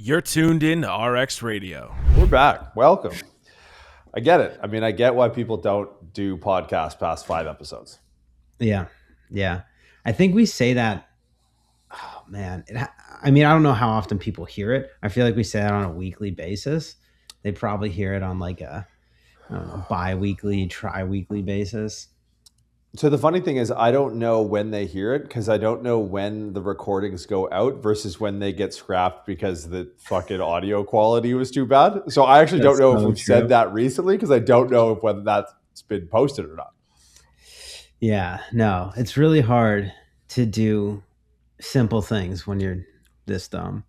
You're tuned in to RX Radio. We're back. Welcome. I get it. I mean, I get why people don't do podcasts past 5 episodes. Yeah. Yeah. I think we say that. Oh, man. I mean, I don't know how often people hear it. I feel like we say that on a weekly basis. They probably hear it on like a, I don't know, bi-weekly, tri-weekly basis. So the funny thing is, I don't know when they hear it because I don't know when the recordings go out versus when they get scrapped because the fucking audio quality was too bad. So I actually don't That's know if so we've true. said that recently because I don't know if whether that's been posted or not. Yeah. No, it's really hard to do simple things when you're this dumb.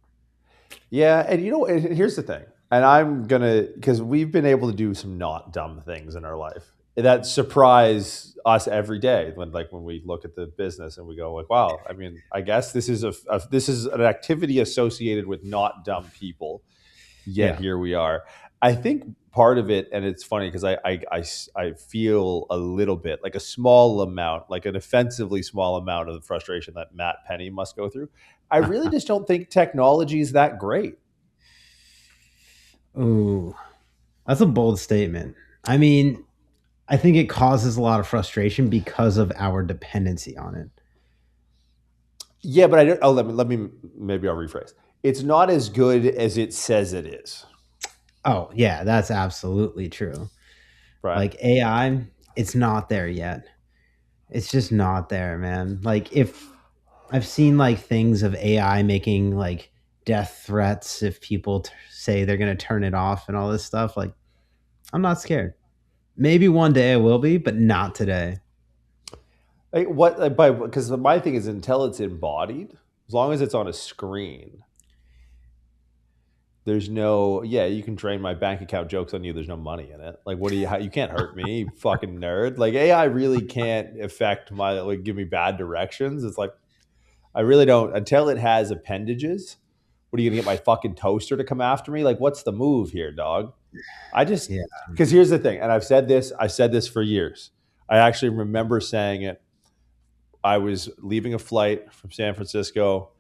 Yeah, and here's the thing, and I'm gonna because we've been able to do some not dumb things in our life that surprise us every day. When we look at the business and we go like, wow, I mean, I guess this is this is an activity associated with not dumb people. Yet Yeah. here we are. I think part of it, and it's funny because I feel a little bit like a small amount, like an offensively small amount of the frustration that Matt Penny must go through. I really just don't think technology is that great. Ooh, that's a bold statement. I mean, I think it causes a lot of frustration because of our dependency on it. Yeah, but I don't. Oh, let me maybe I'll rephrase. It's not as good as it says it is, Oh, yeah, that's absolutely true. right? Like AI, it's not there yet. It's just not there, man. Like if I've seen like things of AI making like death threats if people say they're going to turn it off and all this stuff, like I'm not scared. Maybe one day I will be, but not today. Like what? Because my thing is until it's embodied, as long as it's on a screen, there's no, yeah, you can drain my bank account jokes on you. There's no money in it. Like, what do you can't hurt me, you fucking nerd. Like, AI really can't affect my, like, give me bad directions. It's like, I really don't, until it has appendages. What are you gonna get my fucking toaster to come after me? Like, what's the move here, dog? I just, Yeah. because here's the thing, and I said this for years. I actually remember saying it. I was leaving a flight from San Francisco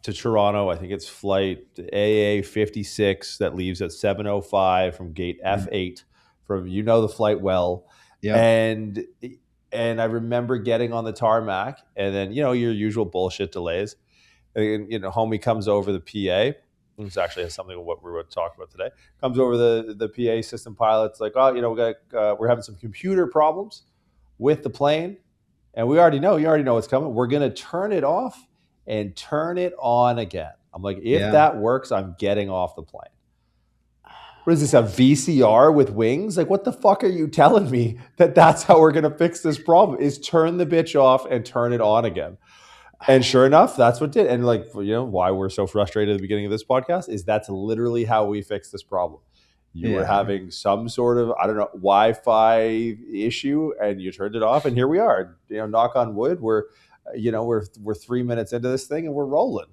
to Toronto. I think it's flight AA 56 that leaves at 7:05 from gate F8 from the flight well. Yep. And and I remember getting on the tarmac and then your usual bullshit delays. And homie comes over the PA. This actually has something of what we're going to talk about today. Comes over the PA system pilot's like, oh, we're having some computer problems with the plane, and you already know what's coming. We're going to turn it off and turn it on again. I'm like, if Yeah. that works, I'm getting off the plane. What is this, a VCR with wings? Like, what the fuck are you telling me that's how we're going to fix this problem is turn the bitch off and turn it on again. And sure enough, that's what did. And why we're so frustrated at the beginning of this podcast is that's literally how we fix this problem. You were Yeah. having some sort of, I don't know, Wi-Fi issue and you turned it off and here we are. Knock on wood, we're 3 minutes into this thing and we're rolling.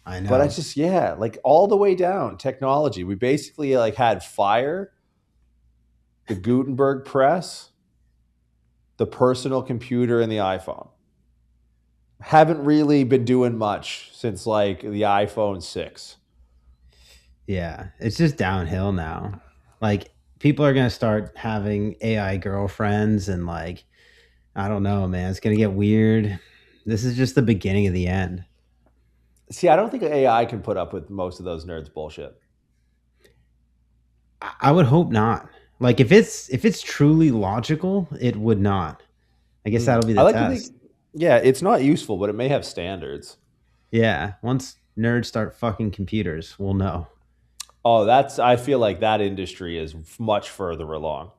I But I know. just, yeah, like all the way down technology. We basically like had fire, the Gutenberg press, the personal computer, and the iPhone. Haven't really been doing much since like the iPhone 6. Yeah. It's just downhill now. Like people are going to start having AI girlfriends and like I don't know, man. It's going to get weird. This is just the beginning of the end. See, I don't think AI can put up with most of those nerds bullshit. I would hope not. Like if it's truly logical, it would not. I guess that'll be I the like to think, test. yeah, it's not useful, but it may have standards. Yeah, once nerds start fucking computers, we'll know. Oh, I feel like that industry is much further along.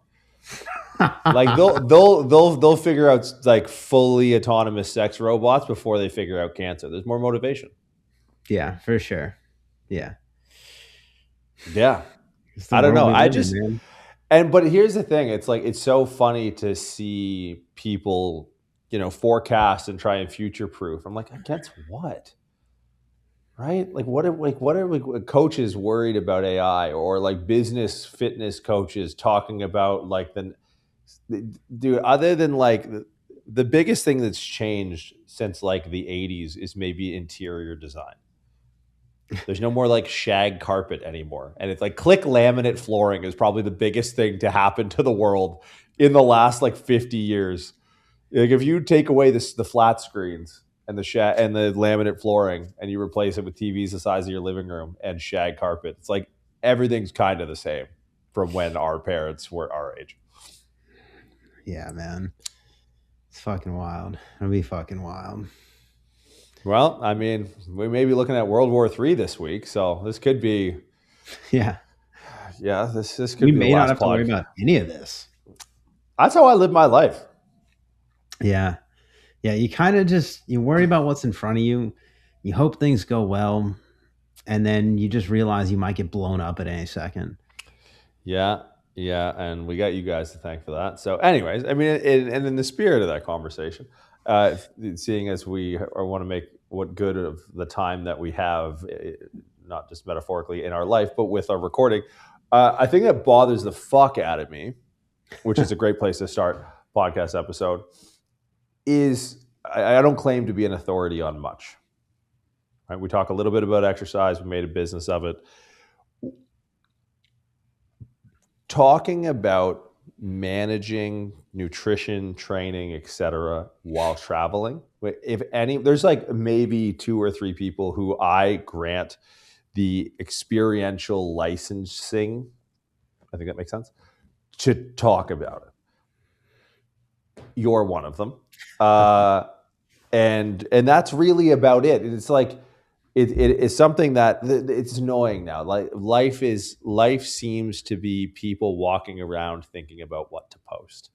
Like they'll figure out like fully autonomous sex robots before they figure out cancer. There's more motivation. Yeah, for sure. Yeah, Yeah. it's the I don't world know. we live in, man. But here's the thing. It's like, it's so funny to see people, forecast and try and future proof. I'm like, against what? Right? Like what are coaches worried about AI or like business fitness coaches talking about like dude, other than like the biggest thing that's changed since like the 80s is maybe interior design. There's no more like shag carpet anymore. And it's like click laminate flooring is probably the biggest thing to happen to the world in the last like 50 years. Like if you take away the flat screens and and the laminate flooring and you replace it with TVs the size of your living room and shag carpet, it's like everything's kind of the same from when our parents were our age. Yeah, man. It's fucking wild. It'll be fucking wild. Well, I mean, we may be looking at World War III this week, so this could be. Yeah. Yeah, this could We be may the not last have to worry about any of this. That's how I live my life. Yeah. Yeah. You kind of you worry about what's in front of you. You hope things go well. And then you just realize you might get blown up at any second. Yeah. Yeah. And we got you guys to thank for that. So anyways, I mean, and in the spirit of that conversation, seeing as we want to make what good of the time that we have, not just metaphorically in our life, but with our recording, I think that bothers the fuck out of me, which is a great place to start podcast episode, is I don't claim to be an authority on much. Right? We talk a little bit about exercise. We made a business of it. Talking about managing nutrition, training, etc., while traveling. If any, there's like maybe 2 or 3 people who I grant the experiential licensing, I think that makes sense, to talk about it. You're one of them. And that's really about it. It's like it's something that it's annoying now. Like life seems to be people walking around thinking about what to post.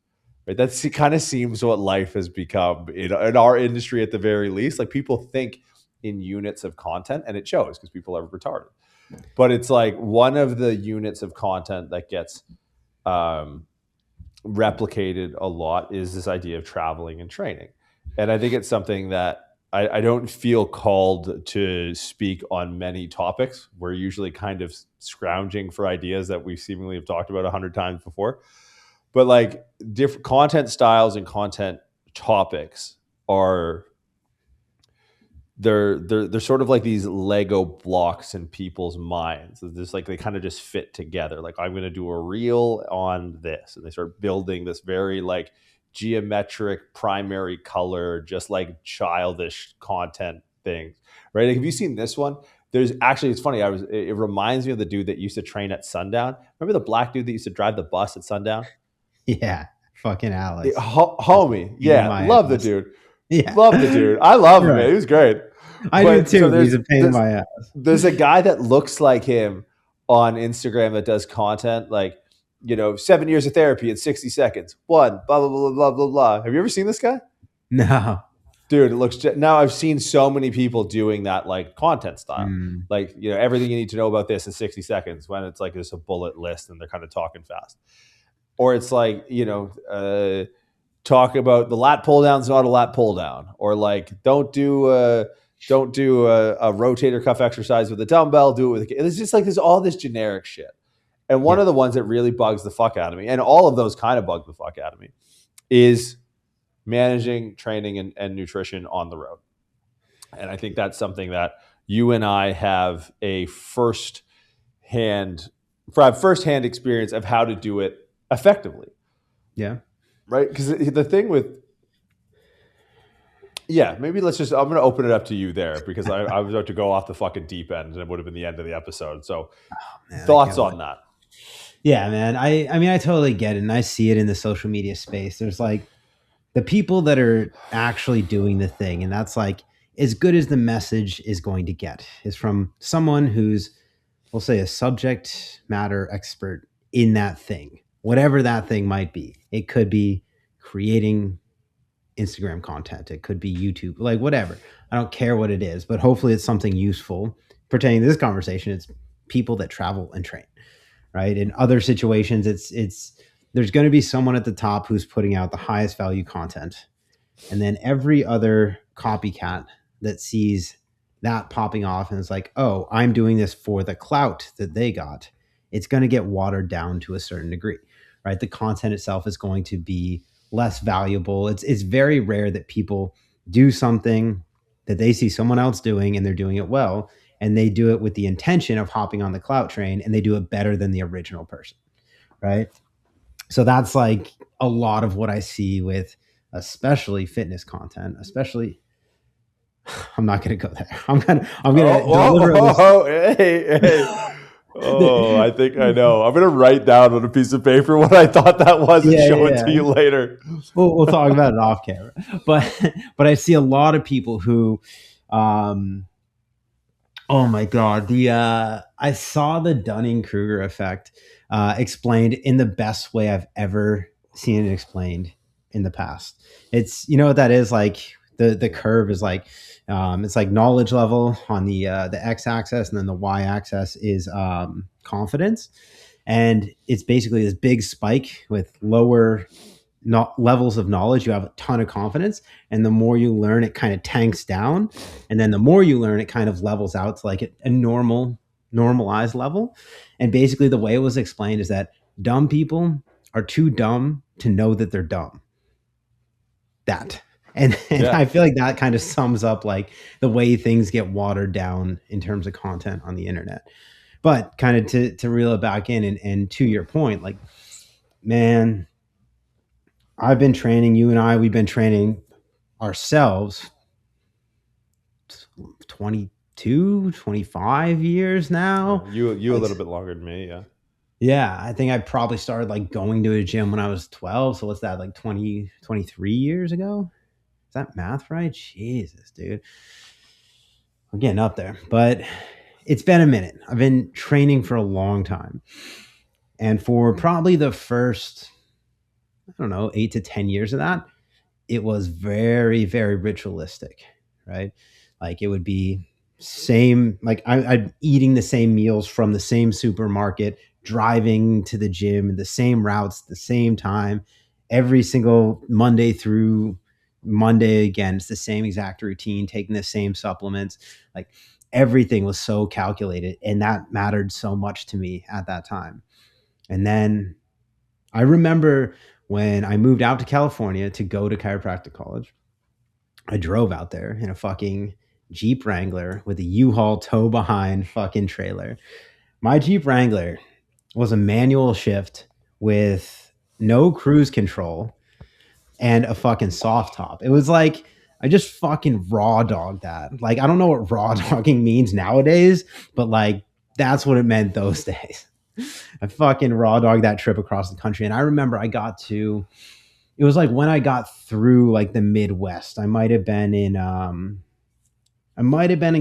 Right? It kind of seems what life has become in our industry at the very least. Like people think in units of content, and it shows because people are retarded. But it's like one of the units of content that gets replicated a lot is this idea of traveling and training. And I think it's something that I don't feel called to speak on many topics. We're usually kind of scrounging for ideas that we seemingly have talked about 100 times before. But like different content styles and content topics are they're sort of like these Lego blocks in people's minds. It's like they kind of just fit together. Like I'm going to do a reel on this, and they start building this very like geometric primary color, just like childish content things, right? Like, have you seen this one? There's actually, it's funny. It reminds me of the dude that used to train at Sundown. Remember the black dude that used to drive the bus at Sundown? Yeah, fucking Alex. Homie. Yeah, love the dude. Yeah. Love the dude. I love him, man. He was great. I do too. So he's a pain in my ass. There's a guy that looks like him on Instagram that does content like, 7 years of therapy in 60 seconds. One, blah, blah, blah, blah, blah, blah. Have you ever seen this guy? No. Dude, it looks now I've seen so many people doing that like content style. Like, everything you need to know about this in 60 seconds when it's like there's a bullet list and they're kind of talking fast. Or it's like, talk about the lat pull down is not a lat pull down, or like don't do a rotator cuff exercise with a dumbbell. Do it with it's just like there's all this generic shit. And one of the ones that really bugs the fuck out of me, and all of those kind of bug the fuck out of me, is managing training and nutrition on the road. And I think that's something that you and I have a first-hand experience of how to do it effectively. Yeah. Right? Because the thing with, maybe I'm going to open it up to you there because I was about to go off the fucking deep end and it would have been the end of the episode. So thoughts on that? Yeah, man. I mean, I totally get it. And I see it in the social media space. There's like the people that are actually doing the thing. And that's like as good as the message is going to get is from someone who's, we'll say, a subject matter expert in that thing, whatever that thing might be. It could be creating Instagram content. It could be YouTube, like whatever. I don't care what it is, but hopefully it's something useful pertaining to this conversation. It's people that travel and train, right? In other situations, it's there's going to be someone at the top who's putting out the highest value content. And then every other copycat that sees that popping off and is like, oh, I'm doing this for the clout that they got. It's going to get watered down to a certain degree, right? The content itself is going to be less valuable. It's very rare that people do something that they see someone else doing and they're doing it well, and they do it with the intention of hopping on the clout train, and they do it better than the original person, right? So that's like a lot of what I see with especially fitness content, especially I'm not going to go there. I'm going to hey. Oh, I think I know. I'm gonna write down on a piece of paper what I thought that was and show it to you later. We'll talk about it off camera. But I see a lot of people who, oh my god, I saw the Dunning-Kruger effect explained in the best way I've ever seen it explained in the past. It's, you know what that is, like the curve is like it's like knowledge level on the x-axis, and then the y-axis is confidence, and it's basically this big spike with lower levels of knowledge. You have a ton of confidence, and the more you learn, it kind of tanks down, and then the more you learn, it kind of levels out to like a normalized level. And basically the way it was explained is that dumb people are too dumb to know that they're dumb. And yeah. I feel like that kind of sums up like the way things get watered down in terms of content on the internet. But kind of to reel it back in, and to your point, like, man, I've been training, we've been training ourselves 22, 25 years now. You a little bit longer than me, yeah. Yeah, I think I probably started like going to a gym when I was 12. So what's that, like 20, 23 years ago? Is that math right? Jesus, dude. I'm getting up there. But it's been a minute. I've been training for a long time. And for probably the first, I don't know, 8 to 10 years of that, it was very, very ritualistic, right? Like it would be same, like I'd eating the same meals from the same supermarket, driving to the gym, the same routes, the same time, every single Monday through Monday again. It's the same exact routine, taking the same supplements. Like everything was so calculated, and that mattered so much to me at that time. And then I remember when I moved out to California to go to chiropractic college, I drove out there in a fucking Jeep Wrangler with a U-Haul tow behind fucking trailer. My Jeep Wrangler was a manual shift with no cruise control and a fucking soft top. It was like, I just fucking raw dogged that. Like, I don't know what raw dogging means nowadays, but like, that's what it meant those days. I fucking raw dogged that trip across the country. And I remember it was like when I got through like the Midwest, I might have been in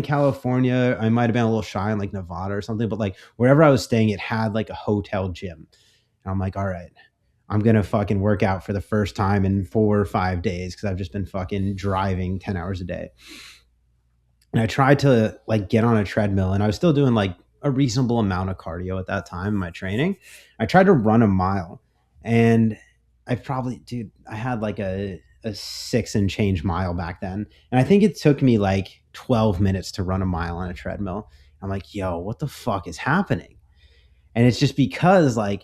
California. I might have been a little shy in like Nevada or something, but like wherever I was staying, it had like a hotel gym. And I'm like, all right, I'm going to fucking work out for the first time in 4 or 5 days, because I've just been fucking driving 10 hours a day. And I tried to like get on a treadmill, and I was still doing like a reasonable amount of cardio at that time in my training. I tried to run a mile, and I had like a 6 and change mile back then. And I think it took me like 12 minutes to run a mile on a treadmill. I'm like, yo, what the fuck is happening? And it's just because like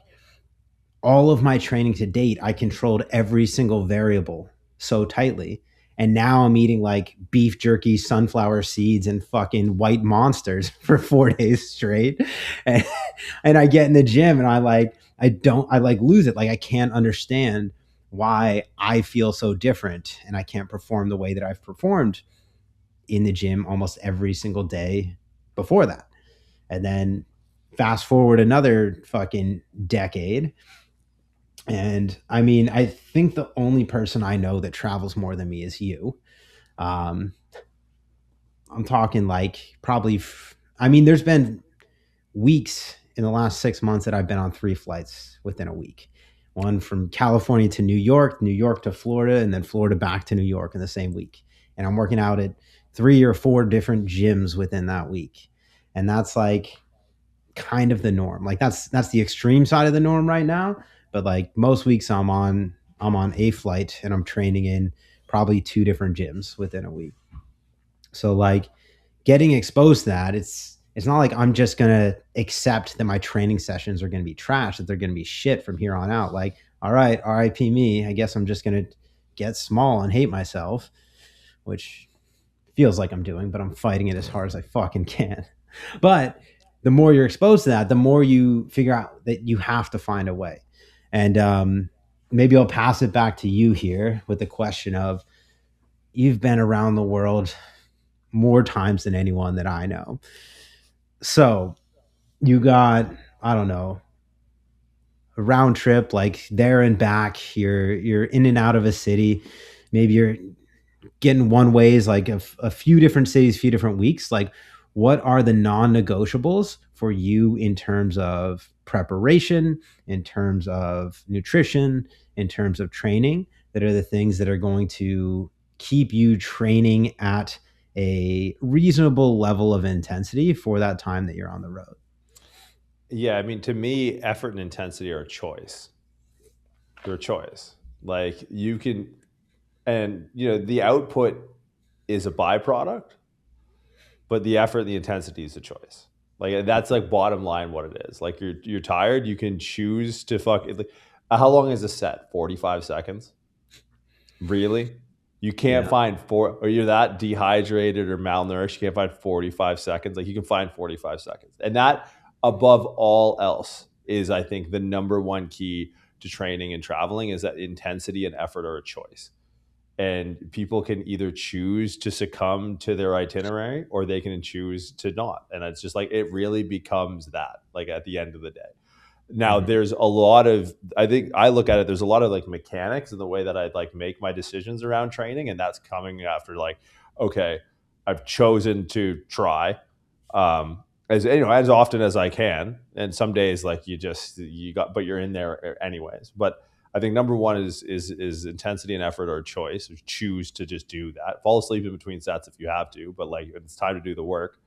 all of my training to date, I controlled every single variable so tightly. And now I'm eating like beef jerky, sunflower seeds, and fucking white monsters for 4 days straight. And I get in the gym and I lose it. Like I can't understand why I feel so different, and I can't perform the way that I've performed in the gym almost every single day before that. And then fast forward another fucking decade, and I mean, I think the only person I know that travels more than me is you. I'm talking like probably, there's been weeks in the last 6 months that I've been on 3 flights within a week. One from California to New York to Florida, and then Florida back to New York in the same week. And I'm working out at 3 or 4 different gyms within that week. And that's like kind of the norm. Like that's the extreme side of the norm right now. But like most weeks I'm on a flight, and I'm training in probably 2 different gyms within a week. So like getting exposed to that, it's not like I'm just going to accept that my training sessions are going to be trash, that they're going to be shit from here on out. Like, all right, RIP me. I guess I'm just going to get small and hate myself, which feels like I'm doing, but I'm fighting it as hard as I fucking can. But the more you're exposed to that, the more you figure out that you have to find a way. And maybe I'll pass it back to you here with the question of, you've been around the world more times than anyone that I know. So you got, I don't know, a round trip, like there and back. You're in and out of a city. Maybe you're getting one ways, like a few different cities, few different weeks. Like, what are the non-negotiables for you in terms of preparation, in terms of nutrition, in terms of training, that are the things that are going to keep you training at a reasonable level of intensity for that time that you're on the road? Yeah, I mean, to me, effort and intensity are a choice. They're a choice. Like you can, and the output is a byproduct, but the effort and the intensity is a choice. Like that's like bottom line what it is. Like you're tired, you can choose to fuck. Like, how long is a set? 45 seconds. Really? You can't Yeah. find or you're that dehydrated or malnourished, you can't find 45 seconds. Like you can find 45 seconds. And that above all else is, I think, the number one key to training and traveling, is that intensity and effort are a choice. And people can either choose to succumb to their itinerary or they can choose to not. And it's just like, it really becomes that, like at the end of the day. Now there's a lot of, I think I look at it, there's a lot of like mechanics in the way that I like make my decisions around training. And that's coming after like, okay, I've chosen to try as often as I can. And some days like but you're in there anyways. But I think number one is intensity and effort are a choice. You choose to just do that. Fall asleep in between sets if you have to, but like it's time to do the work,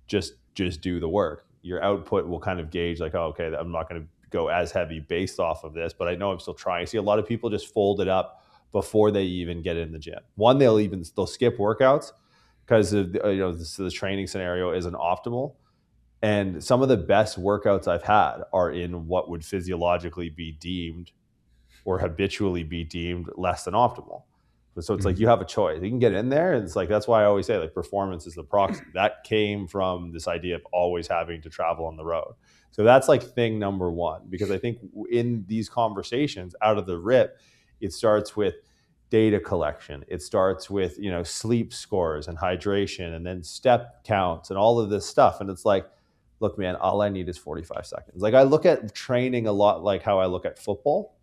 just do the work. Your output will kind of gauge like, oh, okay, I'm not going to go as heavy based off of this, but I know I'm still trying. I see a lot of people just fold it up before they even get in the gym. One, they'll skip workouts because of the training scenario isn't optimal. And some of the best workouts I've had are in what would physiologically be deemed or habitually be deemed less than optimal. So it's like you have a choice. You can get in there, and it's like that's why I always say like performance is the proxy. That came from this idea of always having to travel on the road. So that's like thing number one, because I think in these conversations out of the rip, it starts with data collection. It starts with sleep scores and hydration, and then step counts and all of this stuff. And it's like, look, man, all I need is 45 seconds. Like I look at training a lot like how I look at football.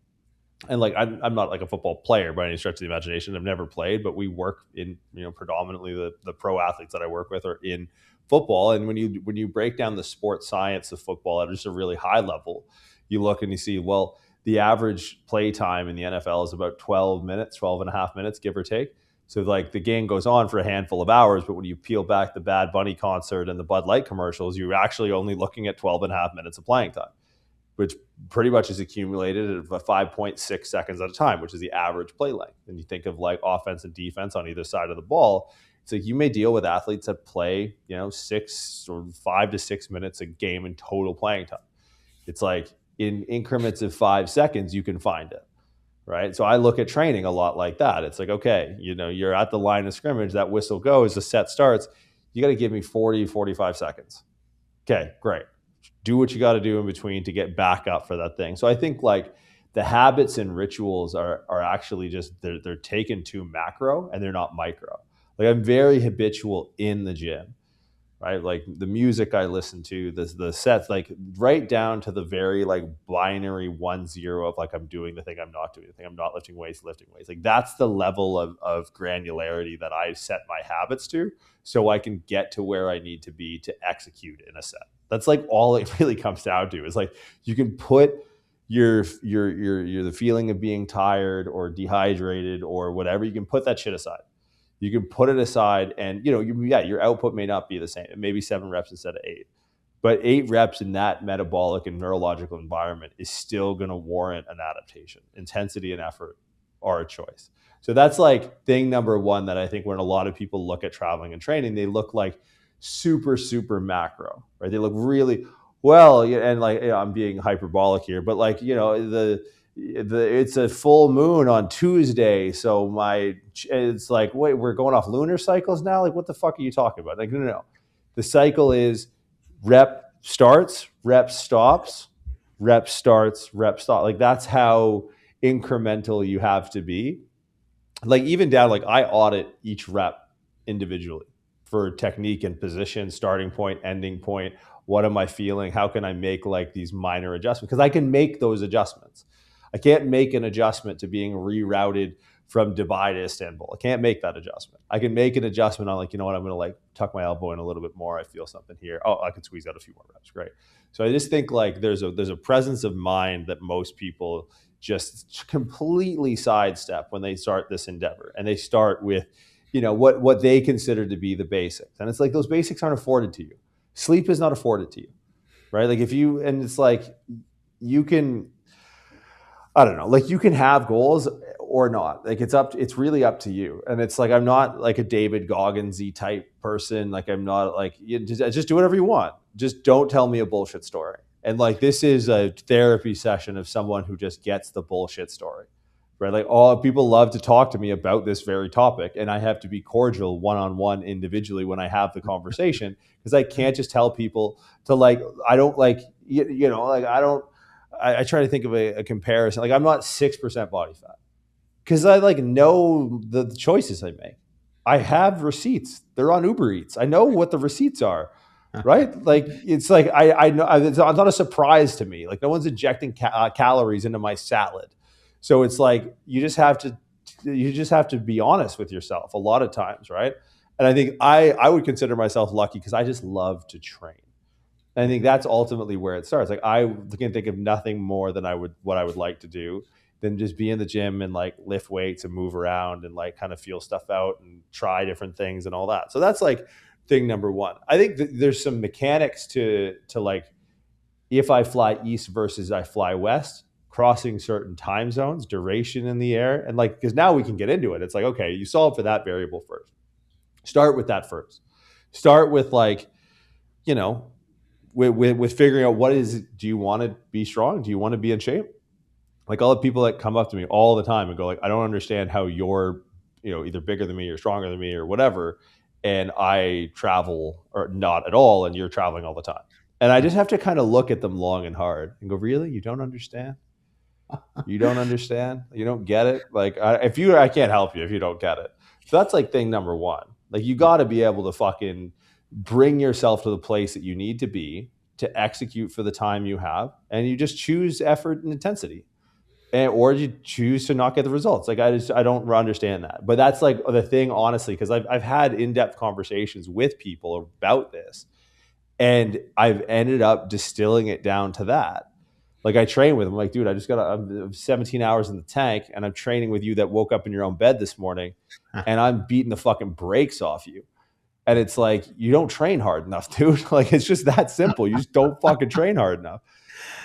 And like I'm not like a football player by any stretch of the imagination. I've never played, but we work in predominantly the pro athletes that I work with are in football. And when you break down the sports science of football at just a really high level, you look and you see, well, the average play time in the NFL is about 12 minutes, 12 and a half minutes, give or take. So like the game goes on for a handful of hours, but when you peel back the Bad Bunny concert and the Bud Light commercials, you're actually only looking at 12 and a half minutes of playing time, which pretty much is accumulated at 5.6 seconds at a time, which is the average play length. And you think of like offense and defense on either side of the ball. It's like you may deal with athletes that play, 6 or 5 to 6 minutes a game in total playing time. It's like in increments of 5 seconds, you can find it, right? So I look at training a lot like that. It's like, okay, you're at the line of scrimmage, that whistle goes, the set starts. You got to give me 40, 45 seconds. Okay, great. Do what you got to do in between to get back up for that thing. So I think like the habits and rituals are actually just they're taken to macro and they're not micro. Like I'm very habitual in the gym, right? Like the music I listen to, the sets, like right down to the very like binary 1-0 of like I'm doing the thing, I'm not doing the thing, I'm not lifting weights, lifting weights. Like that's the level of granularity that I set my habits to, so I can get to where I need to be to execute in a set. That's like all it really comes down to is like you can put your the feeling of being tired or dehydrated or whatever, you can put that shit aside. You can put it aside and, your output may not be the same. It may be 7 reps instead of 8. But 8 reps in that metabolic and neurological environment is still going to warrant an adaptation. Intensity and effort are a choice. So that's like thing number one that I think when a lot of people look at traveling and training, they look like super, super macro, right? They look really well, and like I'm being hyperbolic here, but like, it's a full moon on Tuesday, so it's like, wait, we're going off lunar cycles now? Like, what the fuck are you talking about? Like, no. The cycle is rep starts, rep stops, rep starts, rep stop. Like that's how incremental you have to be. Like even down, like I audit each rep individually for technique and position, starting point, ending point. What am I feeling? How can I make like these minor adjustments? Because I can make those adjustments. I can't make an adjustment to being rerouted from Dubai to Istanbul. I can't make that adjustment. I can make an adjustment on like, you know what, I'm going to like tuck my elbow in a little bit more. I feel something here. Oh, I can squeeze out a few more reps. Great. So I just think like there's a presence of mind that most people just completely sidestep when they start this endeavor, and they start with, you know, what they consider to be the basics. And it's like those basics aren't afforded to you. Sleep is not afforded to you, right? Like if you, and it's like you can, I don't know, like you can have goals or not. Like it's really up to you. And it's like, I'm not like a David Goggins-y type person. Like I'm not like, you just do whatever you want. Just don't tell me a bullshit story. And like, this is a therapy session of someone who just gets the bullshit story, right? Like all people love to talk to me about this very topic. And I have to be cordial one-on-one individually when I have the conversation, because I can't just tell people to like, I don't like, you know, like I try to think of a comparison. Like I'm not 6% body fat because I like know the choices I make. I have receipts. They're on Uber Eats. I know what the receipts are, right? Like it's like I know it's not a surprise to me. Like no one's injecting calories into my salad, so it's like you just have to be honest with yourself a lot of times, right? And I think I would consider myself lucky because I just love to train. And I think that's ultimately where it starts. Like I can think of nothing more than what I would like to do than just be in the gym and like lift weights and move around and like kind of feel stuff out and try different things and all that. So that's like thing number one. I think there's some mechanics to like if I fly east versus I fly west, crossing certain time zones, duration in the air, and like because now we can get into it. It's like, okay, you solve for that variable first. Start with that first. Start with like, you know, with figuring out do you want to be strong? Do you want to be in shape? Like all the people that come up to me all the time and go like, I don't understand how you're, you know, either bigger than me or stronger than me or whatever. And I travel or not at all. And you're traveling all the time. And I just have to kind of look at them long and hard and go, really? You don't understand? You don't understand? You don't get it? Like I can't help you if you don't get it. So that's like thing number one. Like you got to be able to fucking bring yourself to the place that you need to be to execute for the time you have, and you just choose effort and intensity, or you choose to not get the results. Like I don't understand that, but that's like the thing, honestly, because I've had in-depth conversations with people about this, and I've ended up distilling it down to that. Like I train with them, like, dude, I'm 17 hours in the tank, and I'm training with you that woke up in your own bed this morning, and I'm beating the fucking brakes off you. And it's like, you don't train hard enough, dude. Like, it's just that simple. You just don't fucking train hard enough.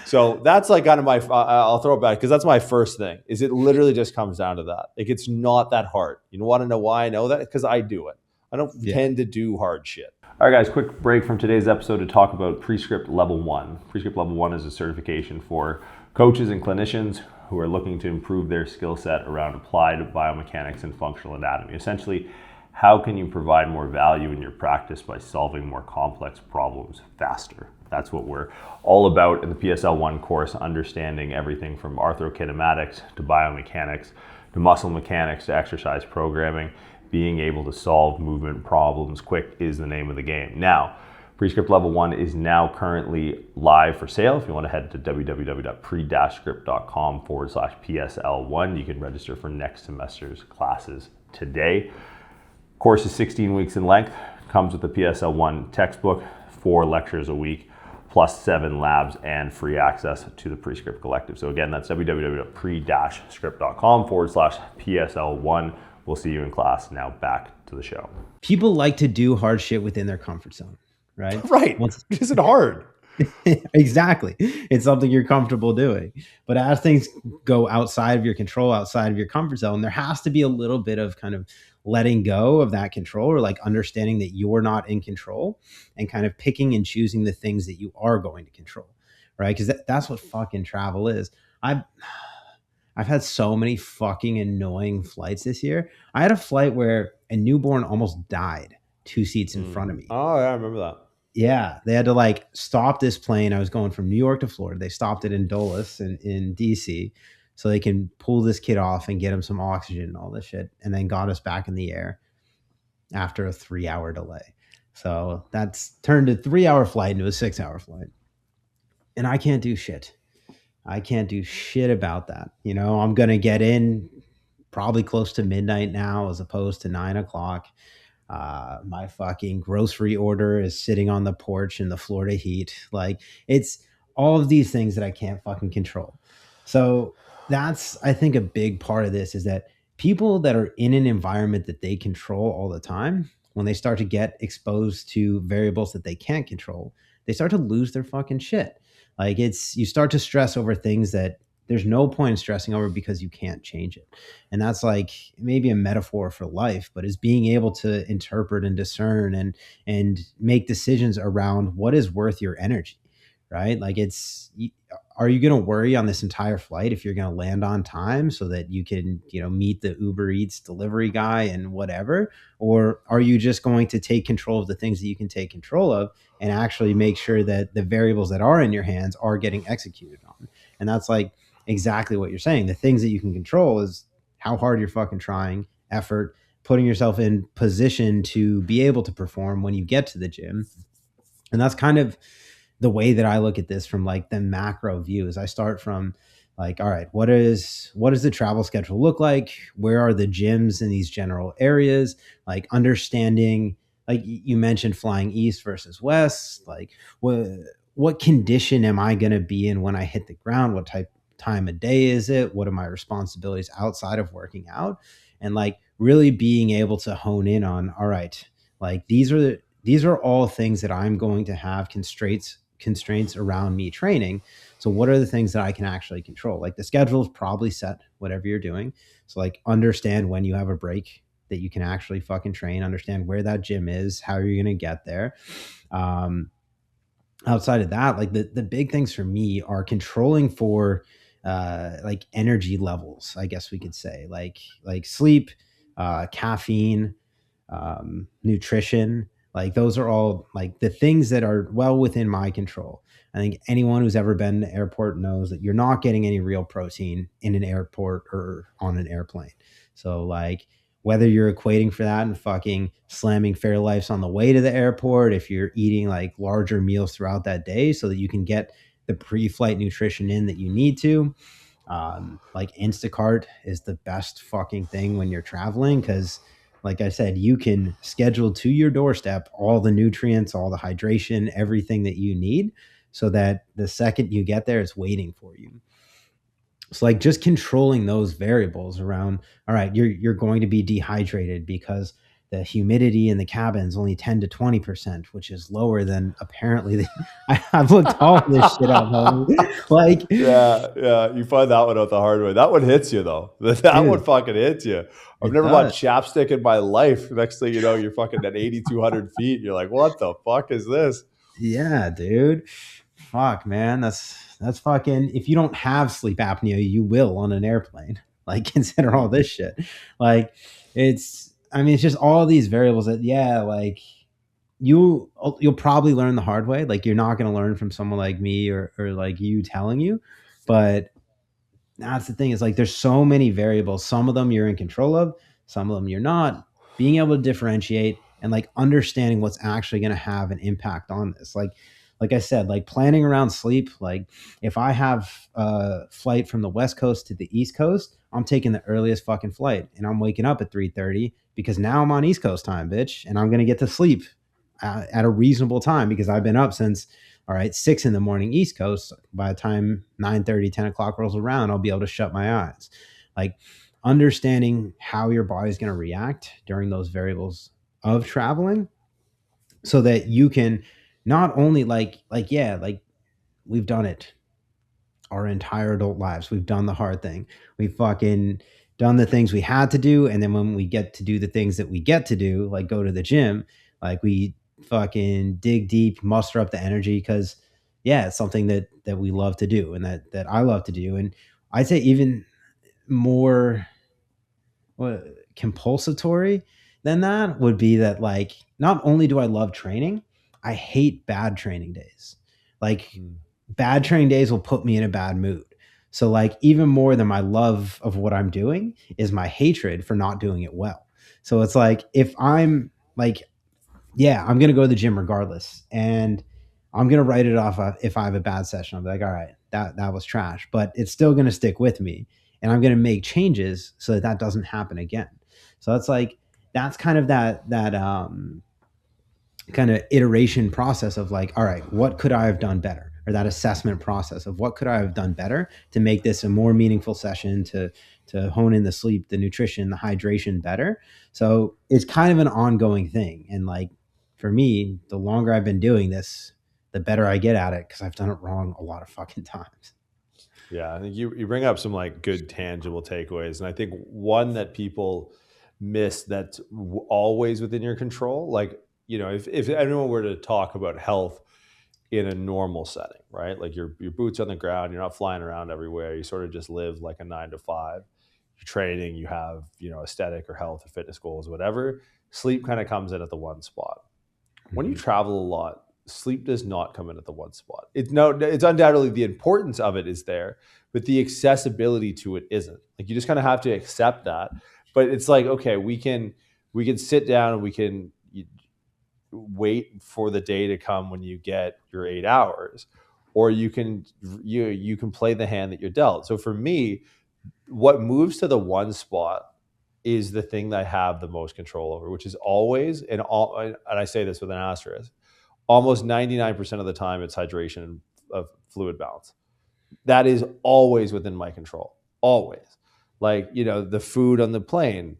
So that's like kind of I'll throw it back because that's my first thing is it literally just comes down to that. Like, it's not that hard. You want to know why I know that? Because I do it. I don't tend to do hard shit. All right, guys, quick break from today's episode to talk about Prescript Level 1. Prescript Level 1 is a certification for coaches and clinicians who are looking to improve their skill set around applied biomechanics and functional anatomy. Essentially, how can you provide more value in your practice by solving more complex problems faster? That's what we're all about in the PSL1 course, understanding everything from arthrokinematics to biomechanics to muscle mechanics to exercise programming. Being able to solve movement problems quick is the name of the game. Now, Prescript Level 1 is now currently live for sale. If you want to head to www.pre-script.com/PSL1, you can register for next semester's classes today. Course is 16 weeks in length, comes with the PSL1 textbook, 4 lectures a week, plus 7 labs and free access to the Prescript Collective. So again, that's www.pre-script.com/PSL1. We'll see you in class. Now back to the show. People like to do hard shit within their comfort zone, right? Right. It isn't hard. Exactly. It's something you're comfortable doing. But as things go outside of your control, outside of your comfort zone, there has to be a little bit of kind of letting go of that control, or like understanding that you're not in control and kind of picking and choosing the things that you are going to control, right? Because that's what fucking travel is. I've had so many fucking annoying flights this year. I had a flight where a newborn almost died 2 seats in front of me. Oh, yeah, I remember that. Yeah, they had to like stop this plane. I was going from New York to Florida. They stopped it in Dulles in DC so they can pull this kid off and get him some oxygen and all this shit, and then got us back in the air after a 3-hour delay. So that's turned a 3-hour flight into a 6-hour flight. And I can't do shit. I can't do shit about that. You know, I'm going to get in probably close to midnight now as opposed to 9 o'clock. My fucking grocery order is sitting on the porch in the Florida heat. Like, it's all of these things that I can't fucking control. So that's, I think, a big part of this is that people that are in an environment that they control all the time, when they start to get exposed to variables that they can't control, they start to lose their fucking shit. Like, it's, you start to stress over things that there's no point in stressing over because you can't change it. And that's like maybe a metaphor for life, but is being able to interpret and discern and make decisions around what is worth your energy, right? Like, it's, are you going to worry on this entire flight if you're going to land on time so that you can, you know, meet the Uber Eats delivery guy and whatever? Or are you just going to take control of the things that you can take control of and actually make sure that the variables that are in your hands are getting executed on? And that's like exactly what you're saying. The things that you can control is how hard you're fucking trying, effort, putting yourself in position to be able to perform when you get to the gym. And that's kind of the way that I look at this from like the macro view. Is I start from like, all right, what does the travel schedule look like? Where are the gyms in these general areas? Like, understanding, like you mentioned, flying east versus west. Like, what condition am I going to be in when I hit the ground? What time of day is it? What are my responsibilities outside of working out? And like really being able to hone in on, all right, like these are all things that I'm going to have constraints around me training. So what are the things that I can actually control? Like, the schedule is probably set, whatever you're doing. So like, understand when you have a break that you can actually fucking train, understand where that gym is, how you're going to get there. Outside of that, like the big things for me are controlling for like energy levels, I guess we could say, like sleep, caffeine, nutrition. Like, those are all like the things that are well within my control. I think anyone who's ever been to an airport knows that you're not getting any real protein in an airport or on an airplane. So like, whether you're equating for that and fucking slamming Fairlifes on the way to the airport, if you're eating like larger meals throughout that day so that you can get the pre-flight nutrition in that you need to. Like, Instacart is the best fucking thing when you're traveling, because like I said, you can schedule to your doorstep all the nutrients, all the hydration, everything that you need, so that the second you get there, it's waiting for you. So like, just controlling those variables around, all right, you're going to be dehydrated because the humidity in the cabin is only 10 to 20%, which is lower than apparently I've looked all this shit up. Like, yeah, you find that one out the hard way. That one hits you though. That dude, one fucking hits you. I've it never bought does. chapstick in my life. Next thing you know, you're fucking at 8,200 feet. You're like, what the fuck is this? Yeah, dude. Fuck, man. That's fucking, if you don't have sleep apnea, you will on an airplane. Like, consider all this shit. Like, it's just all these variables that, yeah, like you'll probably learn the hard way. Like, you're not going to learn from someone like me or like you telling you, but that's the thing, is like, there's so many variables. Some of them you're in control of, some of them you're not. Being able to differentiate and like understanding what's actually going to have an impact on this. Like I said, like planning around sleep. Like, if I have a flight from the West Coast to the East Coast, I'm taking the earliest fucking flight and I'm waking up at 3:30 because now I'm on East Coast time, bitch, and I'm going to get to sleep at a reasonable time because I've been up since, all right, 6 in the morning East Coast. By the time 9:30, 10 o'clock rolls around, I'll be able to shut my eyes. Like, understanding how your body's going to react during those variables of traveling, so that you can not only yeah, like, we've done it our entire adult lives. We've done the hard thing. We've fucking done the things we had to do. And then when we get to do the things that we get to do, like go to the gym, like we fucking dig deep, muster up the energy, because yeah, it's something that we love to do and that I love to do. And I'd say even more compulsory than that would be that, like, not only do I love training, I hate bad training days. Like bad training days will put me in a bad mood. So like even more than my love of what I'm doing is my hatred for not doing it well. So it's like if I'm like, yeah, I'm gonna go to the gym regardless, and I'm gonna write it off if I have a bad session. I'll be like, all right, that was trash, but it's still gonna stick with me, and I'm gonna make changes so that that doesn't happen again. So it's like that's kind of that kind of iteration process of like, all right, what could I have done better? Or that assessment process of what could I have done better to make this a more meaningful session, to hone in the sleep, the nutrition, the hydration better. So it's kind of an ongoing thing. And like for me, the longer I've been doing this, the better I get at it because I've done it wrong a lot of fucking times. Yeah, I think you bring up some like good tangible takeaways, and I think one that people miss that's always within your control. Like, you know, if anyone were to talk about health in a normal setting, right? Like your boots on the ground, you're not flying around everywhere. You sort of just live like a 9 to 5. You're training, you have, you know, aesthetic or health or fitness goals, whatever. Sleep kind of comes in at the one spot. When you travel a lot, sleep does not come in at the one spot. It's undoubtedly the importance of it is there, but the accessibility to it isn't. Like you just kind of have to accept that. But it's like, okay, we can sit down and we can wait for the day to come when you get your 8 hours, or you can play the hand that you're dealt. So for me, what moves to the one spot is the thing that I have the most control over, which is always, and I say this with an asterisk, almost 99% of the time it's hydration of fluid balance. That is always within my control. Always. Like, you know, the food on the plane.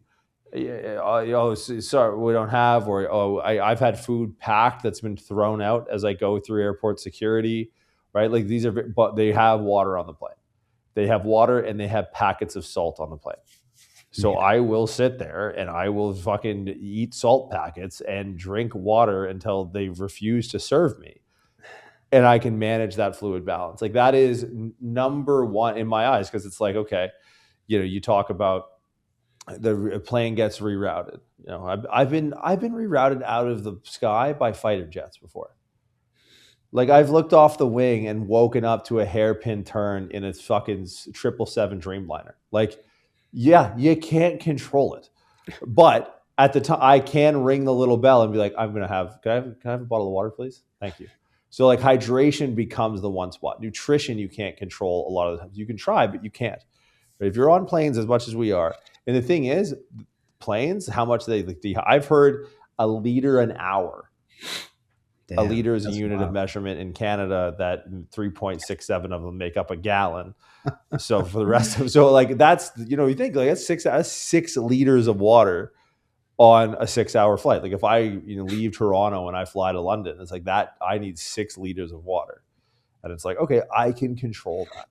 Oh, sorry, we don't have, or I've had food packed that's been thrown out as I go through airport security, right? Like these are, but they have water on the plane. They have water and they have packets of salt on the plane. So Yeah. I will sit there and I will fucking eat salt packets and drink water until they refuse to serve me. And I can manage that fluid balance. Like that is number one in my eyes, because it's like, okay, you know, you talk about the plane gets rerouted. You know, I've been rerouted out of the sky by fighter jets before. Like I've looked off the wing and woken up to a hairpin turn in a fucking 777 Dreamliner. Like, yeah, you can't control it, but at the time I can ring the little bell and be like, I'm gonna have can I have a bottle of water, please? Thank you. So like hydration becomes the one spot. Nutrition you can't control a lot of the times. You can try, but you can't. But if you're on planes as much as we are, and the thing is, planes, how much they like, I've heard a liter an hour. Damn, A liter is a unit wild. of measurement in Canada that 3.67 of them make up a gallon. So for the rest of, so like that's, you know, you think like that's 6 liters of water on a 6-hour flight. Like if I, you know, leave Toronto and I fly to London, it's like that I need 6 liters of water. And it's like, okay, I can control that,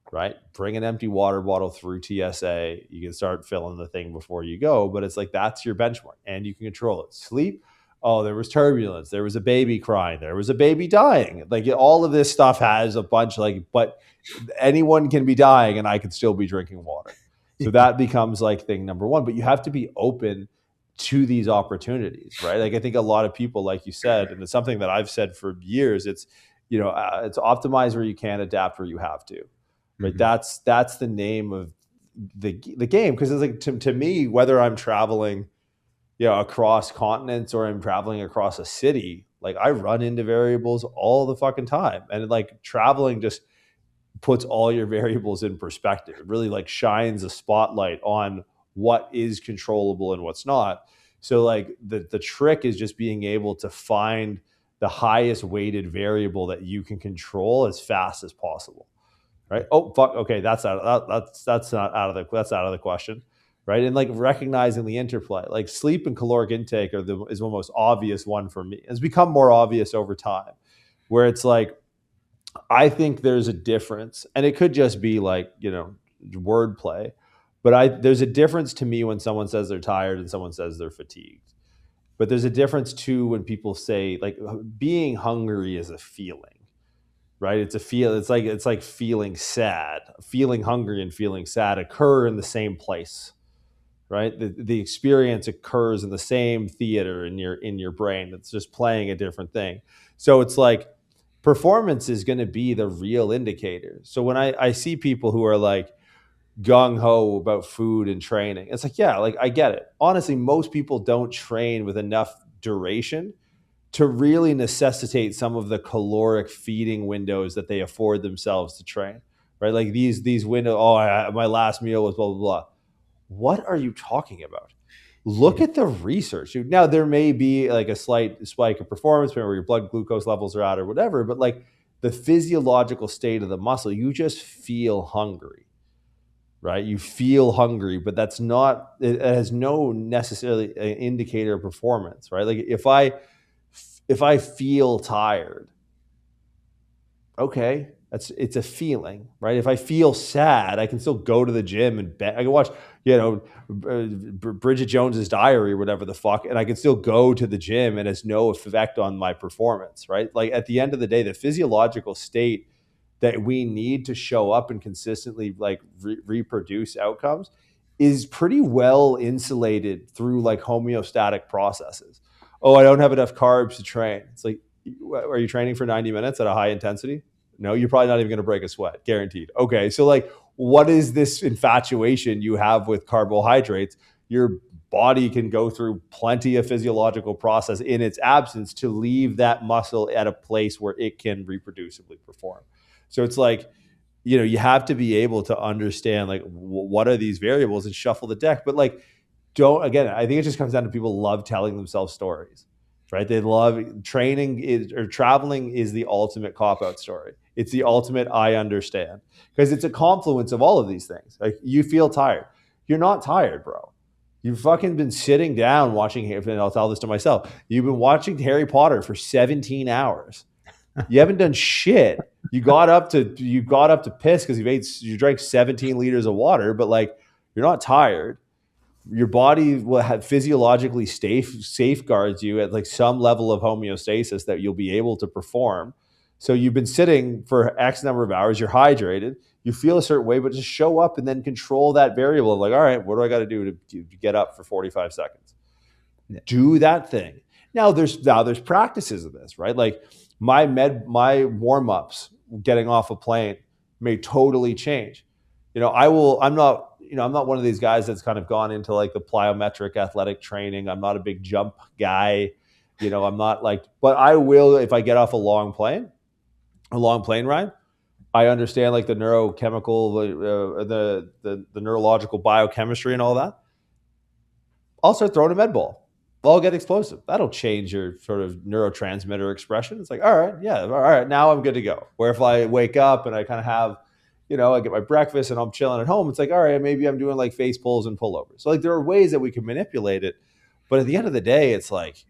right? Bring an empty water bottle through TSA. You can start filling the thing before you go, but it's like that's your benchmark and you can control it. Sleep. Oh, there was turbulence. There was a baby crying. There was a baby dying. Like all of this stuff has a bunch like, but anyone can be dying and I can still be drinking water. So that becomes like thing number one, but you have to be open to these opportunities, right? Like I think a lot of people, like you said, and it's something that I've said for years, it's, you know, it's optimize where you can, adapt where you have to, right? Mhm. That's the name of the game. Cause it's like, to me, whether I'm traveling, you know, across continents or I'm traveling across a city, like I run into variables all the fucking time. And like traveling just puts all your variables in perspective. It really like shines a spotlight on what is controllable and what's not. So like the trick is just being able to find the highest weighted variable that you can control as fast as possible. Right? Oh fuck. Okay, that's that's not out of the question. Right? And like recognizing the interplay, like sleep and caloric intake is the most obvious one for me. It's become more obvious over time, where it's like I think there's a difference, and it could just be like, you know, wordplay, but there's a difference to me when someone says they're tired and someone says they're fatigued. But there's a difference too when people say like being hungry is a feeling, right? It's a feel. It's like feeling sad, feeling hungry and feeling sad occur in the same place, right? The experience occurs in the same theater in your brain. It's just playing a different thing. So it's like performance is going to be the real indicator. So when I see people who are like gung ho about food and training, it's like, yeah, like I get it. Honestly, most people don't train with enough duration to really necessitate some of the caloric feeding windows that they afford themselves to train, right? Like these windows. Oh, my last meal was blah blah blah. What are you talking about? Look at the research. Now there may be like a slight spike of performance, where your blood glucose levels are out or whatever, but like the physiological state of the muscle, you just feel hungry, right? You feel hungry, but that's not, it has no necessarily indicator of performance, right? Like if I feel tired, okay, it's a feeling, right? If I feel sad, I can still go to the gym and I can watch, Bridget Jones's Diary or whatever the fuck, and I can still go to the gym and it's no effect on my performance, right? Like at the end of the day, the physiological state that we need to show up and consistently like reproduce outcomes is pretty well insulated through like homeostatic processes. Oh, I don't have enough carbs to train. It's like, are you training for 90 minutes at a high intensity? No, you're probably not even going to break a sweat, guaranteed. Okay, so like, what is this infatuation you have with carbohydrates? Your body can go through plenty of physiological process in its absence to leave that muscle at a place where it can reproducibly perform. So it's like, you have to be able to understand like what are these variables and shuffle the deck. But like, again, I think it just comes down to people love telling themselves stories, right? They love traveling is the ultimate cop-out story. It's the ultimate I understand, because it's a confluence of all of these things. Like you feel tired. You're not tired, bro. You've fucking been sitting down watching, and I'll tell this to myself, you've been watching Harry Potter for 17 hours. You haven't done shit. You got up to piss because you drank 17 liters of water, but like you're not tired. Your body will have physiologically safeguards you at like some level of homeostasis that you'll be able to perform. So you've been sitting for X number of hours, you're hydrated, you feel a certain way, but just show up and then control that variable of like, all right, what do I got to do to get up for 45 seconds? Yeah. Do that thing. Now there's practices of this, right? Like my warm-ups getting off a plane may totally change. I'm not one of these guys that's kind of gone into like the plyometric athletic training. I'm not a big jump guy. I'm not like, but I will, if I get off a long plane ride, I understand like the neurochemical, the neurological biochemistry and all that. I'll start throwing a med ball. I'll get explosive. That'll change your sort of neurotransmitter expression. It's like, all right, now I'm good to go. Where if I wake up and I kind of have, I get my breakfast and I'm chilling at home, it's like, all right, maybe I'm doing like face pulls and pullovers. So like there are ways that we can manipulate it. But at the end of the day, it's like,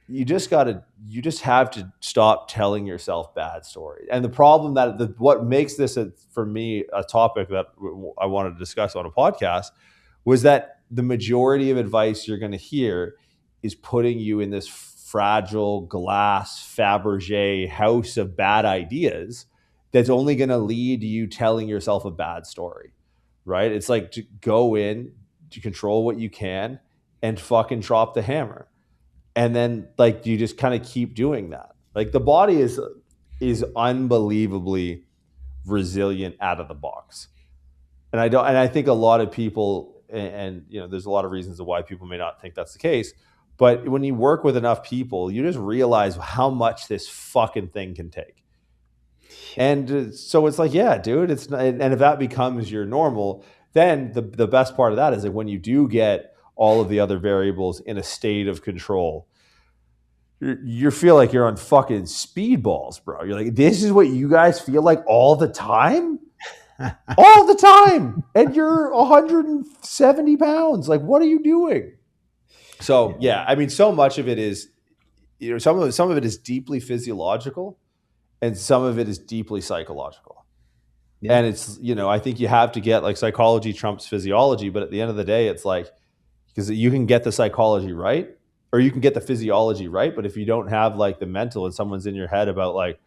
you just have to stop telling yourself bad stories. And the problem what makes this for me a topic that I wanted to discuss on a podcast was that the majority of advice you're going to hear is putting you in this fragile glass Fabergé house of bad ideas that's only going to lead to you telling yourself a bad story, right? It's like to go in, to control what you can and fucking drop the hammer. And then like you just kind of keep doing that. Like the body is unbelievably resilient out of the box. And I think a lot of people, and there's a lot of reasons why people may not think that's the case, but when you work with enough people, you just realize how much this fucking thing can take. And so it's like, yeah, dude, and if that becomes your normal, then the best part of that is that when you do get all of the other variables in a state of control, you feel like you're on fucking speedballs, bro. You're like, this is what you guys feel like all the time? All the time. And you're 170 pounds. Like, what are you doing? So, yeah, I mean, so much of it is, some of it is deeply physiological and some of it is deeply psychological. Yeah. And it's, I think you have to get like psychology trumps physiology, but at the end of the day, it's like, because you can get the psychology right, or you can get the physiology right. But if you don't have like the mental and someone's in your head about like,